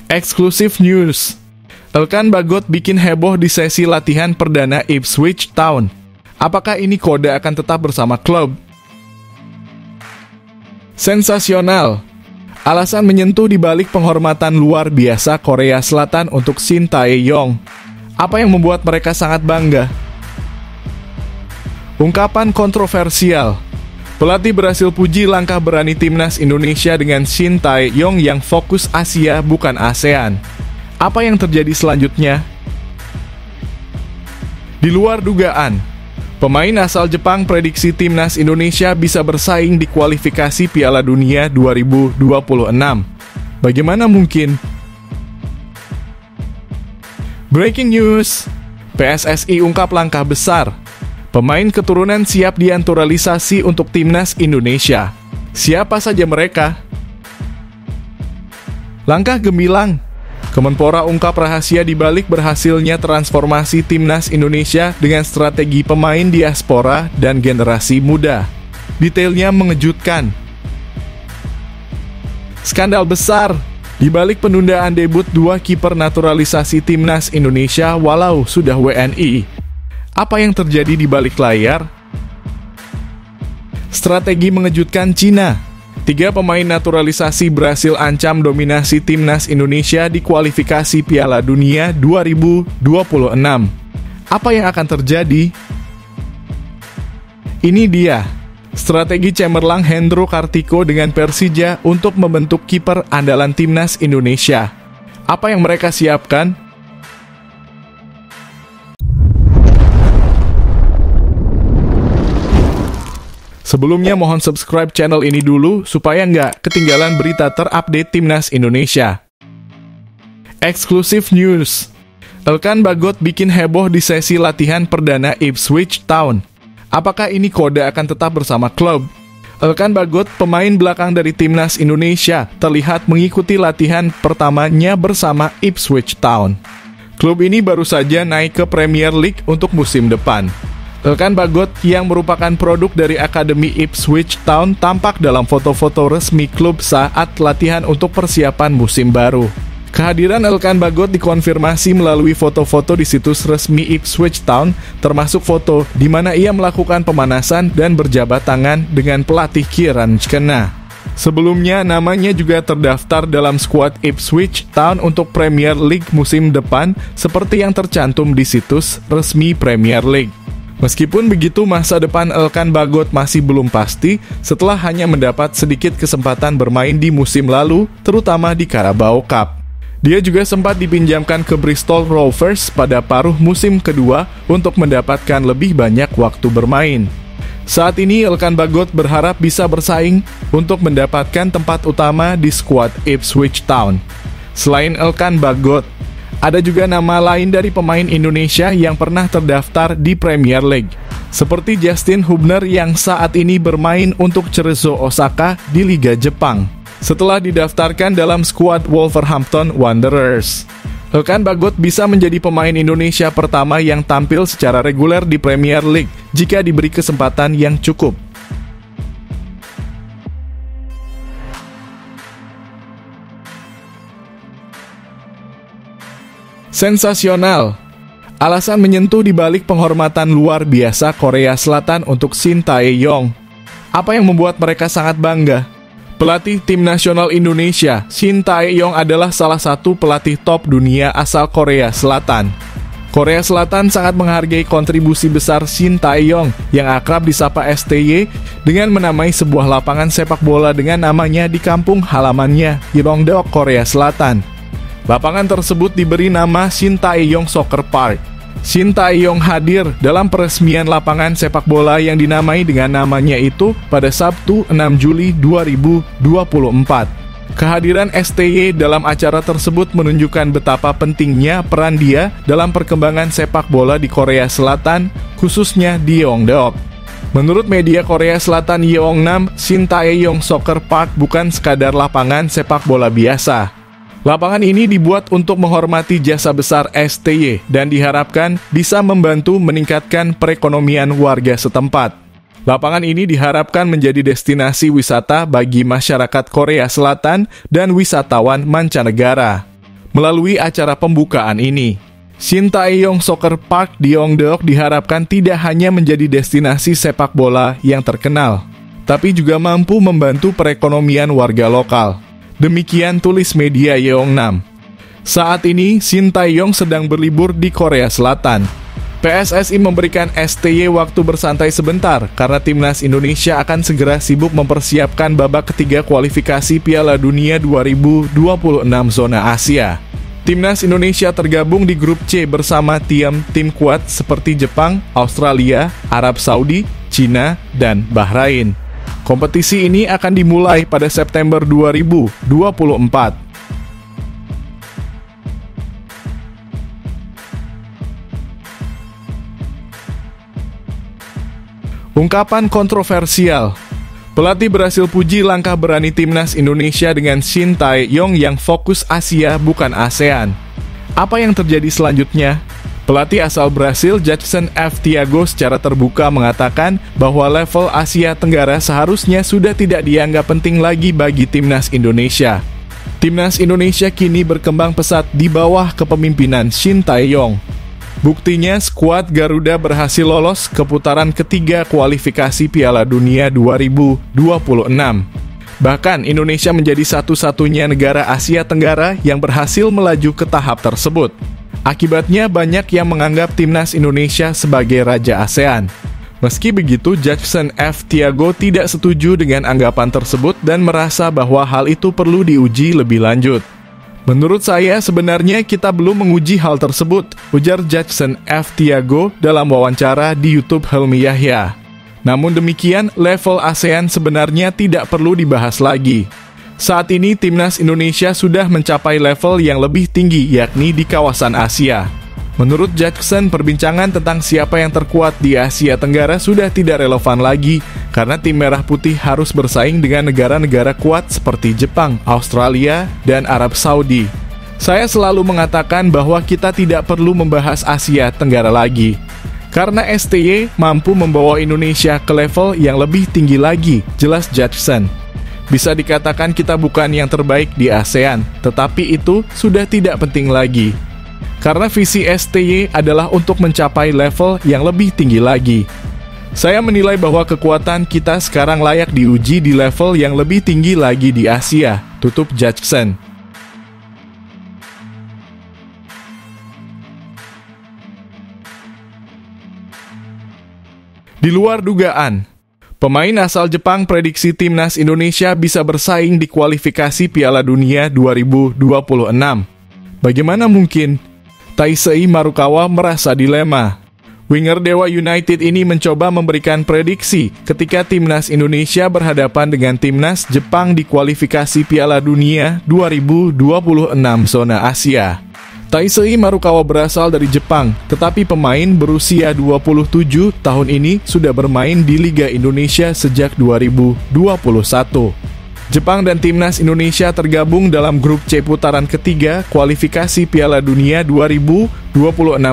Eksklusif News. Elkan Bagot bikin heboh di sesi latihan perdana Ipswich Town. Apakah ini kode akan tetap bersama klub? Sensasional. Alasan menyentuh di balik penghormatan luar biasa Korea Selatan untuk Shin Tae-yong. Apa yang membuat mereka sangat bangga? Ungkapan kontroversial. Pelatih berhasil puji langkah berani timnas Indonesia dengan Shin Tae-yong yang fokus Asia bukan ASEAN. Apa yang terjadi selanjutnya? Di luar dugaan, pemain asal Jepang prediksi timnas Indonesia bisa bersaing di kualifikasi Piala Dunia 2026. Bagaimana mungkin? Breaking news. PSSI ungkap langkah besar. Pemain keturunan siap dinaturalisasi untuk timnas Indonesia. Siapa saja mereka? Langkah gemilang. Kemenpora ungkap rahasia di balik berhasilnya transformasi timnas Indonesia dengan strategi pemain diaspora dan generasi muda. Detailnya mengejutkan. Skandal besar. Di balik penundaan debut dua kiper naturalisasi timnas Indonesia walau sudah WNI. Apa yang terjadi di balik layar? Strategi mengejutkan Cina. 3 pemain naturalisasi berhasil ancam dominasi timnas Indonesia di kualifikasi Piala Dunia 2026. Apa yang akan terjadi? Ini dia, strategi cemerlang Hendro Kartiko dengan Persija untuk membentuk kiper andalan timnas Indonesia. Apa yang mereka siapkan? Sebelumnya mohon subscribe channel ini dulu supaya nggak ketinggalan berita terupdate timnas Indonesia. Eksklusif News. Elkan Bagot bikin heboh di sesi latihan perdana Ipswich Town. Apakah ini kode akan tetap bersama klub? Elkan Bagot, pemain belakang dari timnas Indonesia, terlihat mengikuti latihan pertamanya bersama Ipswich Town. Klub ini baru saja naik ke Premier League untuk musim depan. Elkan Bagot yang merupakan produk dari Akademi Ipswich Town tampak dalam foto-foto resmi klub saat latihan untuk persiapan musim baru. Kehadiran Elkan Bagot dikonfirmasi melalui foto-foto di situs resmi Ipswich Town, termasuk foto di mana ia melakukan pemanasan dan berjabat tangan dengan pelatih Kieran Kenna. Sebelumnya, namanya juga terdaftar dalam skuad Ipswich Town untuk Premier League musim depan, seperti yang tercantum di situs resmi Premier League. Meskipun begitu, masa depan Elkan Bagot masih belum pasti setelah hanya mendapat sedikit kesempatan bermain di musim lalu, terutama di Carabao Cup. Dia juga sempat dipinjamkan ke Bristol Rovers pada paruh musim kedua untuk mendapatkan lebih banyak waktu bermain. Saat ini Elkan Bagot berharap bisa bersaing untuk mendapatkan tempat utama di skuad Ipswich Town. Selain Elkan Bagot, ada juga nama lain dari pemain Indonesia yang pernah terdaftar di Premier League, seperti Justin Hubner yang saat ini bermain untuk Cerezo Osaka di Liga Jepang, setelah didaftarkan dalam skuad Wolverhampton Wanderers. Elkan Bagot bisa menjadi pemain Indonesia pertama yang tampil secara reguler di Premier League jika diberi kesempatan yang cukup. Sensasional. Alasan menyentuh di balik penghormatan luar biasa Korea Selatan untuk Shin Tae-yong. Apa yang membuat mereka sangat bangga? Pelatih tim nasional Indonesia, Shin Tae-yong adalah salah satu pelatih top dunia asal Korea Selatan. Korea Selatan sangat menghargai kontribusi besar Shin Tae-yong yang akrab disapa STY dengan menamai sebuah lapangan sepak bola dengan namanya di kampung halamannya, Yeongdeok, Korea Selatan. Lapangan tersebut diberi nama Shin Tae-yong Soccer Park. Shin Tae-yong hadir dalam peresmian lapangan sepak bola yang dinamai dengan namanya itu pada Sabtu 6 Juli 2024. Kehadiran STY dalam acara tersebut menunjukkan betapa pentingnya peran dia dalam perkembangan sepak bola di Korea Selatan, khususnya di Yeongdeok. Menurut media Korea Selatan Yeongnam, Shin Tae-yong Soccer Park bukan sekadar lapangan sepak bola biasa. Lapangan ini dibuat untuk menghormati jasa besar STY dan diharapkan bisa membantu meningkatkan perekonomian warga setempat. Lapangan ini diharapkan menjadi destinasi wisata bagi masyarakat Korea Selatan dan wisatawan mancanegara. melalui acara pembukaan ini. Shin Tae-yong Soccer Park di Yeongdeok diharapkan tidak hanya menjadi destinasi sepak bola yang terkenal, tapi juga mampu membantu perekonomian warga lokal. Demikian tulis media Yeongnam. Saat ini, Shin Tae-yong sedang berlibur di Korea Selatan. PSSI memberikan STY waktu bersantai sebentar karena timnas Indonesia akan segera sibuk mempersiapkan babak ketiga kualifikasi Piala Dunia 2026 zona Asia. Timnas Indonesia tergabung di grup C bersama tim kuat seperti Jepang, Australia, Arab Saudi, Cina, dan Bahrain. Kompetisi ini akan dimulai pada September 2024. Ungkapan kontroversial. Pelatih berhasil puji langkah berani timnas Indonesia dengan Shin Tae-yong yang fokus Asia bukan ASEAN. Apa yang terjadi selanjutnya? Pelatih asal Brasil Jadson F. Thiago secara terbuka mengatakan bahwa level Asia Tenggara seharusnya sudah tidak dianggap penting lagi bagi timnas Indonesia. Timnas Indonesia kini berkembang pesat di bawah kepemimpinan Shin Tae-yong. Buktinya, skuad Garuda berhasil lolos ke putaran ketiga kualifikasi Piala Dunia 2026. Bahkan, Indonesia menjadi satu-satunya negara Asia Tenggara yang berhasil melaju ke tahap tersebut. Akibatnya, banyak yang menganggap timnas Indonesia sebagai Raja ASEAN. Meski begitu, Jadson F. Thiago tidak setuju dengan anggapan tersebut dan merasa bahwa hal itu perlu diuji lebih lanjut. Menurut saya, sebenarnya kita belum menguji hal tersebut, ujar Jadson F. Thiago dalam wawancara di YouTube Helmi Yahya. Namun demikian, level ASEAN sebenarnya tidak perlu dibahas lagi. Saat ini, timnas Indonesia sudah mencapai level yang lebih tinggi, yakni di kawasan Asia. Menurut Jadson, perbincangan tentang siapa yang terkuat di Asia Tenggara sudah tidak relevan lagi, karena tim Merah Putih harus bersaing dengan negara-negara kuat seperti Jepang, Australia, dan Arab Saudi. Saya selalu mengatakan bahwa kita tidak perlu membahas Asia Tenggara lagi, karena STY mampu membawa Indonesia ke level yang lebih tinggi lagi, jelas Jadson. Bisa dikatakan kita bukan yang terbaik di ASEAN, tetapi itu sudah tidak penting lagi. Karena visi STY adalah untuk mencapai level yang lebih tinggi lagi. Saya menilai bahwa kekuatan kita sekarang layak diuji di level yang lebih tinggi lagi di Asia, tutup Jadson. Di luar dugaan, pemain asal Jepang prediksi timnas Indonesia bisa bersaing di kualifikasi Piala Dunia 2026. Bagaimana mungkin? Taisei Marukawa merasa dilema. Winger Dewa United ini mencoba memberikan prediksi ketika timnas Indonesia berhadapan dengan timnas Jepang di kualifikasi Piala Dunia 2026 zona Asia. Taisei Marukawa berasal dari Jepang, tetapi pemain berusia 27 tahun ini sudah bermain di Liga Indonesia sejak 2021. Jepang dan timnas Indonesia tergabung dalam grup C putaran ketiga kualifikasi Piala Dunia 2026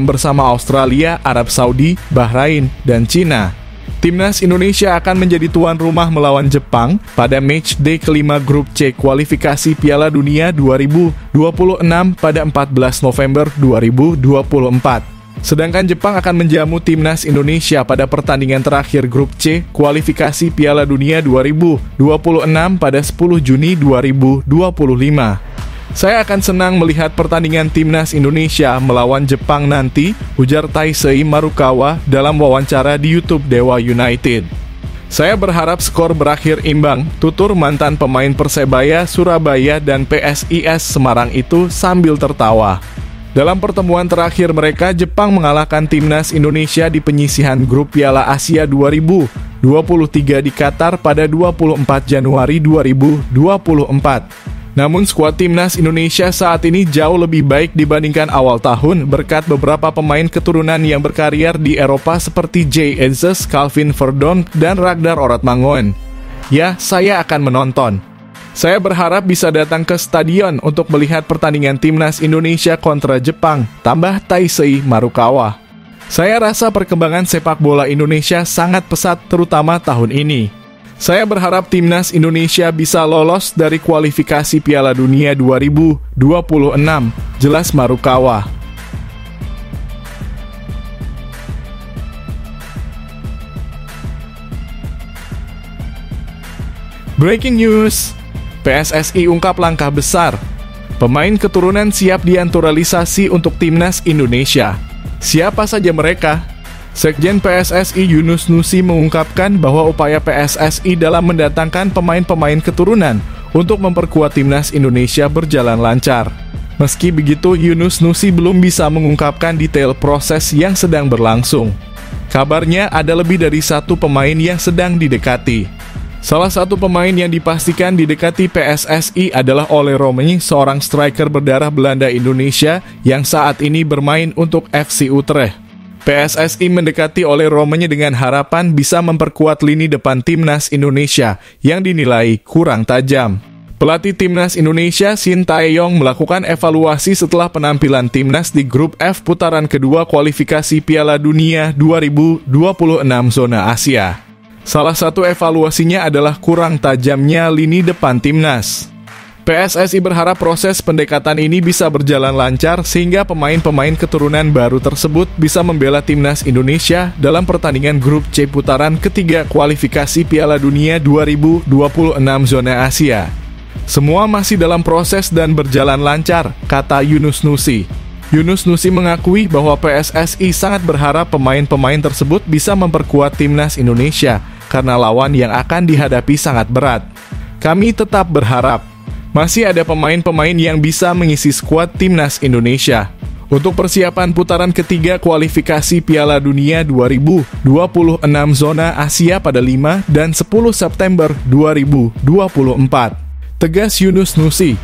bersama Australia, Arab Saudi, Bahrain, dan Cina. Timnas Indonesia akan menjadi tuan rumah melawan Jepang pada match day kelima grup C kualifikasi Piala Dunia 2026 pada 14 November 2024. Sedangkan Jepang akan menjamu timnas Indonesia pada pertandingan terakhir grup C kualifikasi Piala Dunia 2026 pada 10 Juni 2025. Saya akan senang melihat pertandingan timnas Indonesia melawan Jepang nanti, ujar Taisei Marukawa dalam wawancara di YouTube Dewa United. Saya berharap skor berakhir imbang, tutur mantan pemain Persebaya, Surabaya, dan PSIS Semarang itu sambil tertawa. Dalam pertemuan terakhir mereka, Jepang mengalahkan timnas Indonesia di penyisihan grup Piala Asia 2023 di Qatar pada 24 Januari 2024. Namun skuad timnas Indonesia saat ini jauh lebih baik dibandingkan awal tahun berkat beberapa pemain keturunan yang berkarir di Eropa seperti Jay Enzes, Calvin Verdonk, dan Ragnar Oratmangoen. Ya, saya akan menonton. Saya berharap bisa datang ke stadion untuk melihat pertandingan timnas Indonesia kontra Jepang, tambah Taisei Marukawa. Saya rasa perkembangan sepak bola Indonesia sangat pesat terutama tahun ini. Saya berharap timnas Indonesia bisa lolos dari kualifikasi Piala Dunia 2026, jelas Marukawa. Breaking news, PSSI ungkap langkah besar. Pemain keturunan siap dinaturalisasi untuk timnas Indonesia. Siapa saja mereka? Sekjen PSSI Yunus Nusi mengungkapkan bahwa upaya PSSI dalam mendatangkan pemain-pemain keturunan untuk memperkuat timnas Indonesia berjalan lancar. Meski begitu, Yunus Nusi belum bisa mengungkapkan detail proses yang sedang berlangsung. Kabarnya ada lebih dari satu pemain yang sedang didekati. Salah satu pemain yang dipastikan didekati PSSI adalah Ole Romani, seorang striker berdarah Belanda Indonesia yang saat ini bermain untuk FC Utrecht. PSSI mendekati Ole Romani dengan harapan bisa memperkuat lini depan timnas Indonesia yang dinilai kurang tajam. Pelatih timnas Indonesia Shin Tae-yong melakukan evaluasi setelah penampilan timnas di grup F putaran kedua kualifikasi Piala Dunia 2026 zona Asia. Salah satu evaluasinya adalah kurang tajamnya lini depan timnas. PSSI berharap proses pendekatan ini bisa berjalan lancar sehingga pemain-pemain keturunan baru tersebut bisa membela timnas Indonesia dalam pertandingan grup C putaran ketiga kualifikasi Piala Dunia 2026 zona Asia. Semua masih dalam proses dan berjalan lancar, kata Yunus Nusi. Yunus Nusi mengakui bahwa PSSI sangat berharap pemain-pemain tersebut bisa memperkuat timnas Indonesia karena lawan yang akan dihadapi sangat berat. Kami tetap berharap masih ada pemain-pemain yang bisa mengisi skuad timnas Indonesia untuk persiapan putaran ketiga kualifikasi Piala Dunia 2026 zona Asia pada 5 dan 10 September 2024. Tegas Yunus Nusi.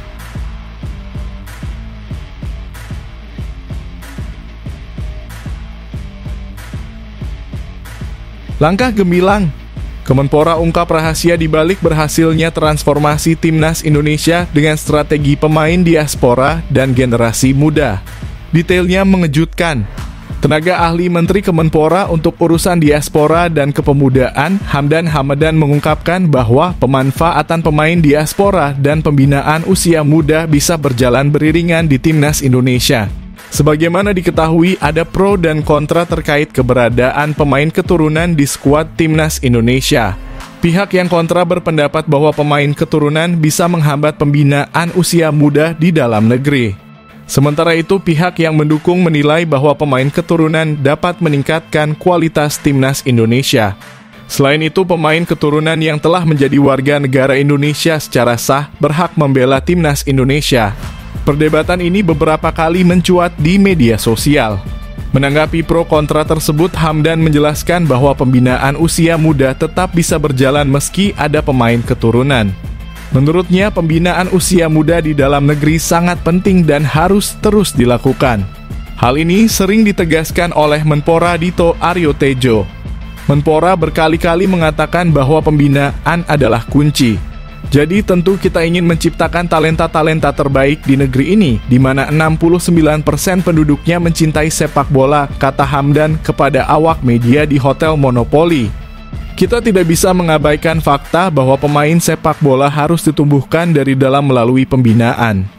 Langkah gemilang, Kemenpora ungkap rahasia dibalik berhasilnya transformasi timnas Indonesia dengan strategi pemain diaspora dan generasi muda. Detailnya mengejutkan. Tenaga ahli Menteri Kemenpora untuk urusan diaspora dan kepemudaan, Hamdan Hamadan, mengungkapkan bahwa pemanfaatan pemain diaspora dan pembinaan usia muda bisa berjalan beriringan di timnas Indonesia. Sebagaimana diketahui, ada pro dan kontra terkait keberadaan pemain keturunan di skuad timnas Indonesia. Pihak yang kontra berpendapat bahwa pemain keturunan bisa menghambat pembinaan usia muda di dalam negeri. Sementara itu, pihak yang mendukung menilai bahwa pemain keturunan dapat meningkatkan kualitas timnas Indonesia. Selain itu, pemain keturunan yang telah menjadi warga negara Indonesia secara sah berhak membela timnas Indonesia. Perdebatan ini beberapa kali mencuat di media sosial. Menanggapi pro kontra tersebut, Hamdan menjelaskan bahwa pembinaan usia muda tetap bisa berjalan meski ada pemain keturunan. Menurutnya, pembinaan usia muda di dalam negeri sangat penting dan harus terus dilakukan. Hal ini sering ditegaskan oleh Menpora Dito Aryo Tejo. Menpora berkali-kali mengatakan bahwa pembinaan adalah kunci. Jadi tentu kita ingin menciptakan talenta-talenta terbaik di negeri ini, di mana 69% penduduknya mencintai sepak bola, kata Hamdan kepada awak media di Hotel Monopoli. Kita tidak bisa mengabaikan fakta bahwa pemain sepak bola harus ditumbuhkan dari dalam melalui pembinaan.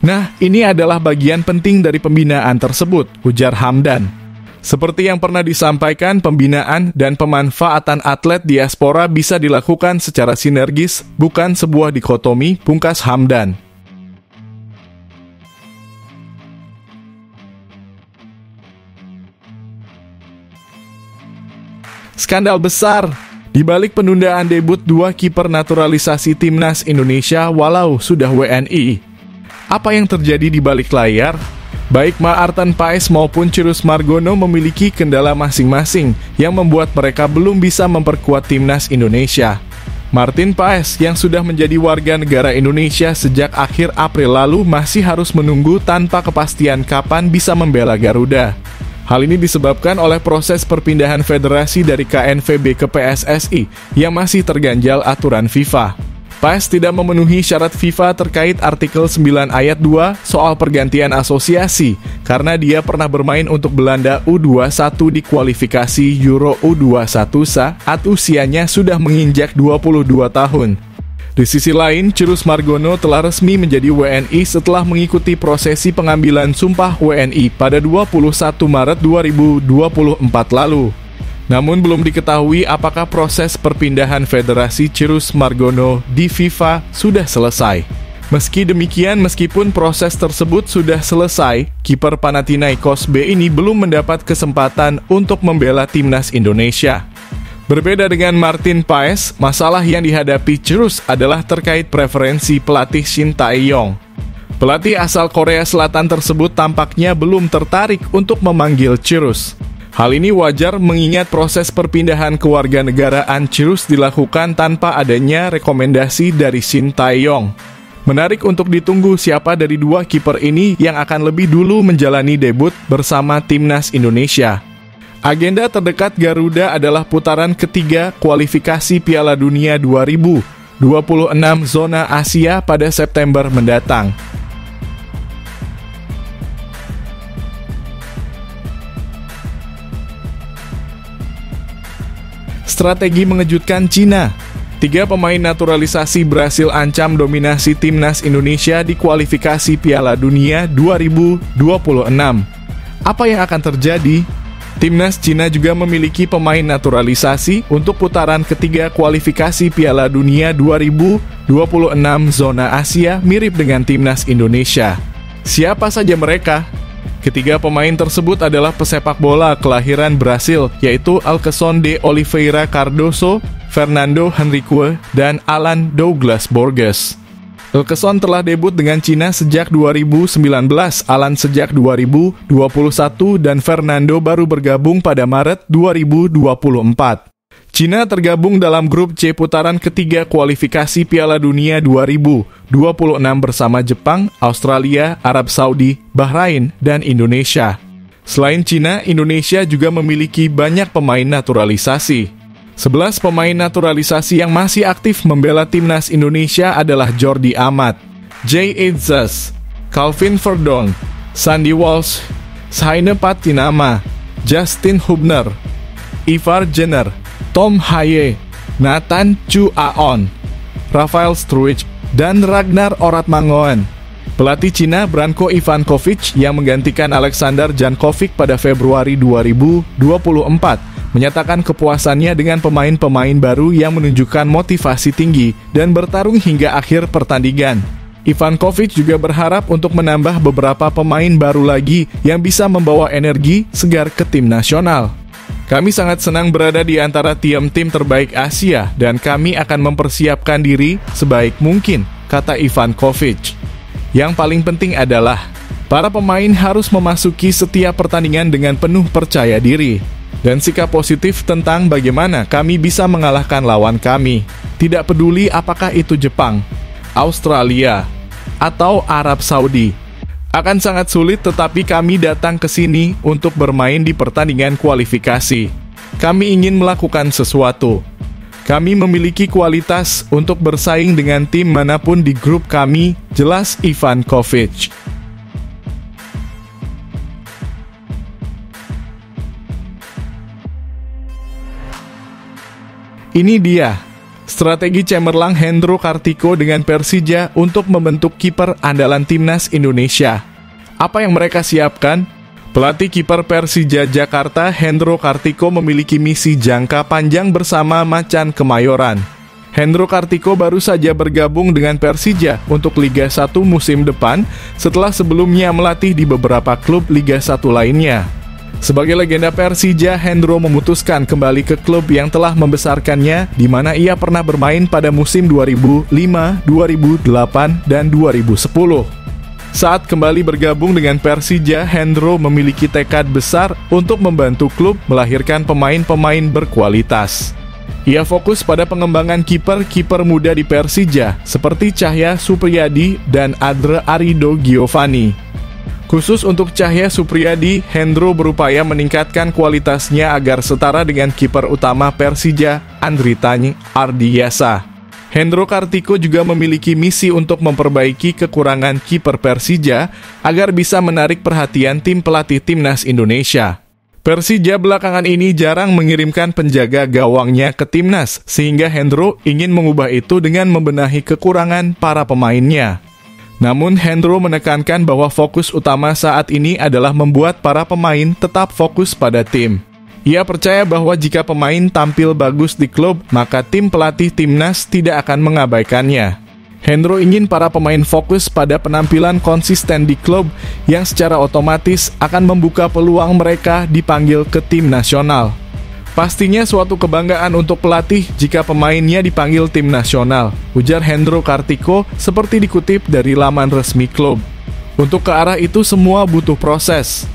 Nah, ini adalah bagian penting dari pembinaan tersebut, ujar Hamdan. Seperti yang pernah disampaikan, pembinaan dan pemanfaatan atlet diaspora bisa dilakukan secara sinergis, bukan sebuah dikotomi, pungkas Hamdan. Skandal besar di balik penundaan debut dua kiper naturalisasi timnas Indonesia walau sudah WNI. Apa yang terjadi di balik layar? Baik Maarten Paes maupun Cirus Margono memiliki kendala masing-masing yang membuat mereka belum bisa memperkuat timnas Indonesia. Martin Paes yang sudah menjadi warga negara Indonesia sejak akhir April lalu masih harus menunggu tanpa kepastian kapan bisa membela Garuda. Hal ini disebabkan oleh proses perpindahan federasi dari KNVB ke PSSI yang masih terganjal aturan FIFA. Paes tidak memenuhi syarat FIFA terkait artikel 9 ayat 2 soal pergantian asosiasi karena dia pernah bermain untuk Belanda U21 di kualifikasi Euro U21 saat usianya sudah menginjak 22 tahun. Di sisi lain, Cirus Margono telah resmi menjadi WNI setelah mengikuti prosesi pengambilan sumpah WNI pada 21 Maret 2024 lalu. Namun belum diketahui apakah proses perpindahan Federasi Cirus Margono di FIFA sudah selesai. Meski demikian, meskipun proses tersebut sudah selesai, kiper Panathinaikos B ini belum mendapat kesempatan untuk membela timnas Indonesia. Berbeda dengan Martin Paes, masalah yang dihadapi Cirus adalah terkait preferensi pelatih Shin Tae-yong. Pelatih asal Korea Selatan tersebut tampaknya belum tertarik untuk memanggil Cirus. Hal ini wajar mengingat proses perpindahan kewarganegaraan Cirus dilakukan tanpa adanya rekomendasi dari Shin Tae-yong. Menarik untuk ditunggu siapa dari dua kiper ini yang akan lebih dulu menjalani debut bersama timnas Indonesia. Agenda terdekat Garuda adalah putaran ketiga kualifikasi Piala Dunia 2026 zona Asia pada September mendatang. Strategi mengejutkan Cina. 3 pemain naturalisasi Brasil ancam dominasi timnas Indonesia di kualifikasi Piala Dunia 2026. Apa yang akan terjadi? Timnas Cina juga memiliki pemain naturalisasi untuk putaran ketiga kualifikasi Piala Dunia 2026 zona Asia mirip dengan timnas Indonesia. Siapa saja mereka? Ketiga pemain tersebut adalah pesepak bola kelahiran Brasil, yaitu Alckson de Oliveira Cardoso, Fernando Henrique, dan Alan Douglas Borges. Alckson telah debut dengan Cina sejak 2019, Alan sejak 2021, dan Fernando baru bergabung pada Maret 2024. Cina tergabung dalam grup C putaran ketiga kualifikasi Piala Dunia 2026 bersama Jepang, Australia, Arab Saudi, Bahrain, dan Indonesia. Selain Cina, Indonesia juga memiliki banyak pemain naturalisasi. 11 pemain naturalisasi yang masih aktif membela timnas Indonesia adalah Jordi Amat, Jay Itzas, Calvin Verdon, Sandy Walsh, Saine Patinama, Justin Hubner, Ivar Jenner, Tom Haye, Nathan Chu Aon, Rafael Struijk, dan Ragnar Oratmangoen. Pelatih Cina Branko Ivankovic yang menggantikan Alexander Jankovic pada Februari 2024 menyatakan kepuasannya dengan pemain-pemain baru yang menunjukkan motivasi tinggi dan bertarung hingga akhir pertandingan. Ivankovic juga berharap untuk menambah beberapa pemain baru lagi yang bisa membawa energi segar ke tim nasional. Kami sangat senang berada di antara tim-tim terbaik Asia dan kami akan mempersiapkan diri sebaik mungkin, kata Ivankovic. Yang paling penting adalah para pemain harus memasuki setiap pertandingan dengan penuh percaya diri dan sikap positif tentang bagaimana kami bisa mengalahkan lawan kami. Tidak peduli apakah itu Jepang, Australia, atau Arab Saudi. Akan sangat sulit tetapi kami datang ke sini untuk bermain di pertandingan kualifikasi. Kami ingin melakukan sesuatu. Kami memiliki kualitas untuk bersaing dengan tim manapun di grup kami, jelas Ivankovic. Ini dia, strategi cemerlang Hendro Kartiko dengan Persija untuk membentuk kiper andalan timnas Indonesia. Apa yang mereka siapkan? Pelatih kiper Persija Jakarta, Hendro Kartiko memiliki misi jangka panjang bersama Macan Kemayoran. Hendro Kartiko baru saja bergabung dengan Persija untuk Liga 1 musim depan setelah sebelumnya melatih di beberapa klub Liga 1 lainnya. Sebagai legenda Persija, Hendro memutuskan kembali ke klub yang telah membesarkannya, di mana ia pernah bermain pada musim 2005, 2008, dan 2010. Saat kembali bergabung dengan Persija, Hendro memiliki tekad besar untuk membantu klub melahirkan pemain-pemain berkualitas. Ia fokus pada pengembangan kiper-kiper muda di Persija, seperti Cahya Supriyadi dan Adre Arido Giovanni. Khusus untuk Cahya Supriyadi, Hendro berupaya meningkatkan kualitasnya agar setara dengan kiper utama Persija, Andritani Ardiasa. Hendro Kartiko juga memiliki misi untuk memperbaiki kekurangan kiper Persija agar bisa menarik perhatian tim pelatih timnas Indonesia. Persija belakangan ini jarang mengirimkan penjaga gawangnya ke timnas, sehingga Hendro ingin mengubah itu dengan membenahi kekurangan para pemainnya. Namun Hendro menekankan bahwa fokus utama saat ini adalah membuat para pemain tetap fokus pada tim. Ia percaya bahwa jika pemain tampil bagus di klub, maka tim pelatih timnas tidak akan mengabaikannya. Hendro ingin para pemain fokus pada penampilan konsisten di klub yang secara otomatis akan membuka peluang mereka dipanggil ke tim nasional. Pastinya suatu kebanggaan untuk pelatih jika pemainnya dipanggil tim nasional, ujar Hendro Kartiko seperti dikutip dari laman resmi klub. Untuk ke arah itu semua butuh proses.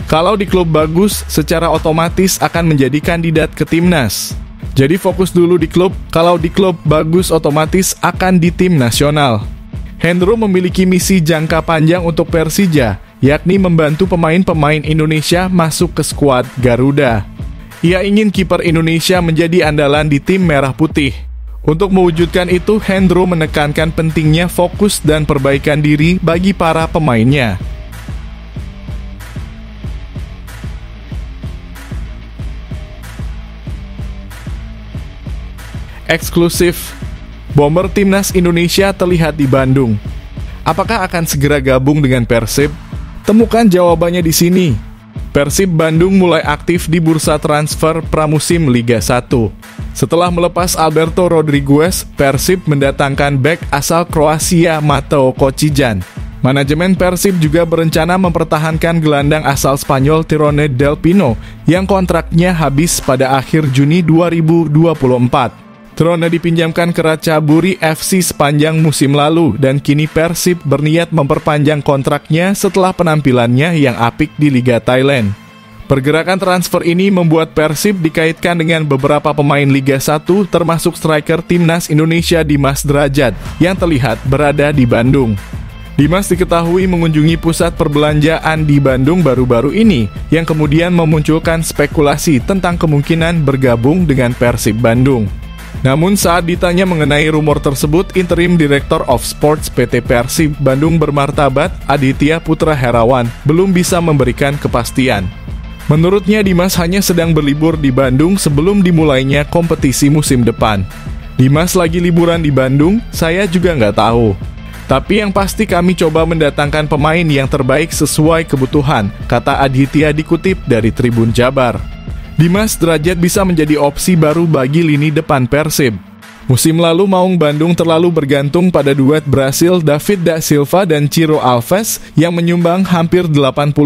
Kalau di klub bagus, secara otomatis akan menjadi kandidat ke timnas. Jadi fokus dulu di klub, kalau di klub bagus otomatis akan di tim nasional. Hendro memiliki misi jangka panjang untuk Persija, yakni membantu pemain-pemain Indonesia masuk ke skuad Garuda. Ia ingin kiper Indonesia menjadi andalan di tim merah putih. Untuk mewujudkan itu, Hendro menekankan pentingnya fokus dan perbaikan diri bagi para pemainnya. Eksklusif, bomber timnas Indonesia terlihat di Bandung. Apakah akan segera gabung dengan Persib? Temukan jawabannya di sini. Persib Bandung mulai aktif di bursa transfer pramusim Liga 1. Setelah melepas Alberto Rodriguez, Persib mendatangkan bek asal Kroasia Mateo Kocijan. Manajemen Persib juga berencana mempertahankan gelandang asal Spanyol Tyrone Del Pino yang kontraknya habis pada akhir Juni 2024. Tyrone dipinjamkan ke Ratchaburi FC sepanjang musim lalu dan kini Persib berniat memperpanjang kontraknya setelah penampilannya yang apik di Liga Thailand. Pergerakan transfer ini membuat Persib dikaitkan dengan beberapa pemain Liga 1 termasuk striker timnas Indonesia Dimas Drajat yang terlihat berada di Bandung. Dimas diketahui mengunjungi pusat perbelanjaan di Bandung baru-baru ini yang kemudian memunculkan spekulasi tentang kemungkinan bergabung dengan Persib Bandung. Namun saat ditanya mengenai rumor tersebut, Interim Director of Sports PT Persib Bandung bermartabat Aditya Putra Herawan belum bisa memberikan kepastian. Menurutnya Dimas hanya sedang berlibur di Bandung sebelum dimulainya kompetisi musim depan. Dimas lagi liburan di Bandung, saya juga nggak tahu. Tapi yang pasti kami coba mendatangkan pemain yang terbaik sesuai kebutuhan, kata Aditya dikutip dari Tribun Jabar. Dimas Drajat bisa menjadi opsi baru bagi lini depan Persib. Musim lalu Maung Bandung terlalu bergantung pada duet Brasil David da Silva dan Ciro Alves yang menyumbang hampir 80%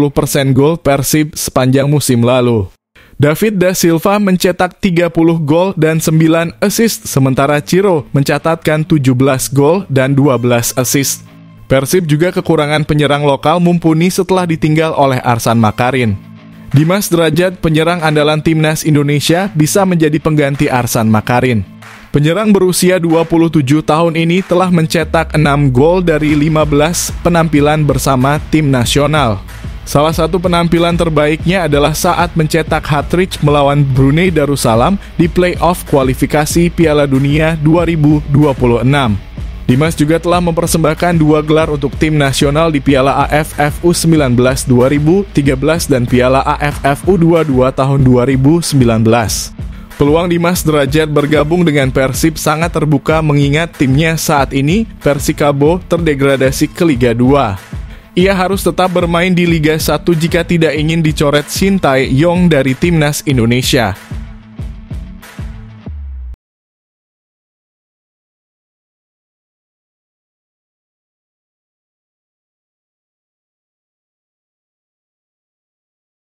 gol Persib sepanjang musim lalu. David da Silva mencetak 30 gol dan 9 assist, sementara Ciro mencatatkan 17 gol dan 12 assist. Persib juga kekurangan penyerang lokal mumpuni setelah ditinggal oleh Arsan Makarin. Dimas Drajat, penyerang andalan timnas Indonesia, bisa menjadi pengganti Arsan Makarin. Penyerang berusia 27 tahun ini telah mencetak 6 gol dari 15 penampilan bersama tim nasional. Salah satu penampilan terbaiknya adalah saat mencetak hat-trick melawan Brunei Darussalam di play-off kualifikasi Piala Dunia 2026. Dimas juga telah mempersembahkan 2 gelar untuk tim nasional di Piala AFF U19 2013 dan Piala AFF U22 tahun 2019. Peluang Dimas Drajat bergabung dengan Persib sangat terbuka mengingat timnya saat ini, Persikabo, terdegradasi ke Liga 2. Ia harus tetap bermain di Liga 1 jika tidak ingin dicoret Shin Tae-yong dari timnas Indonesia.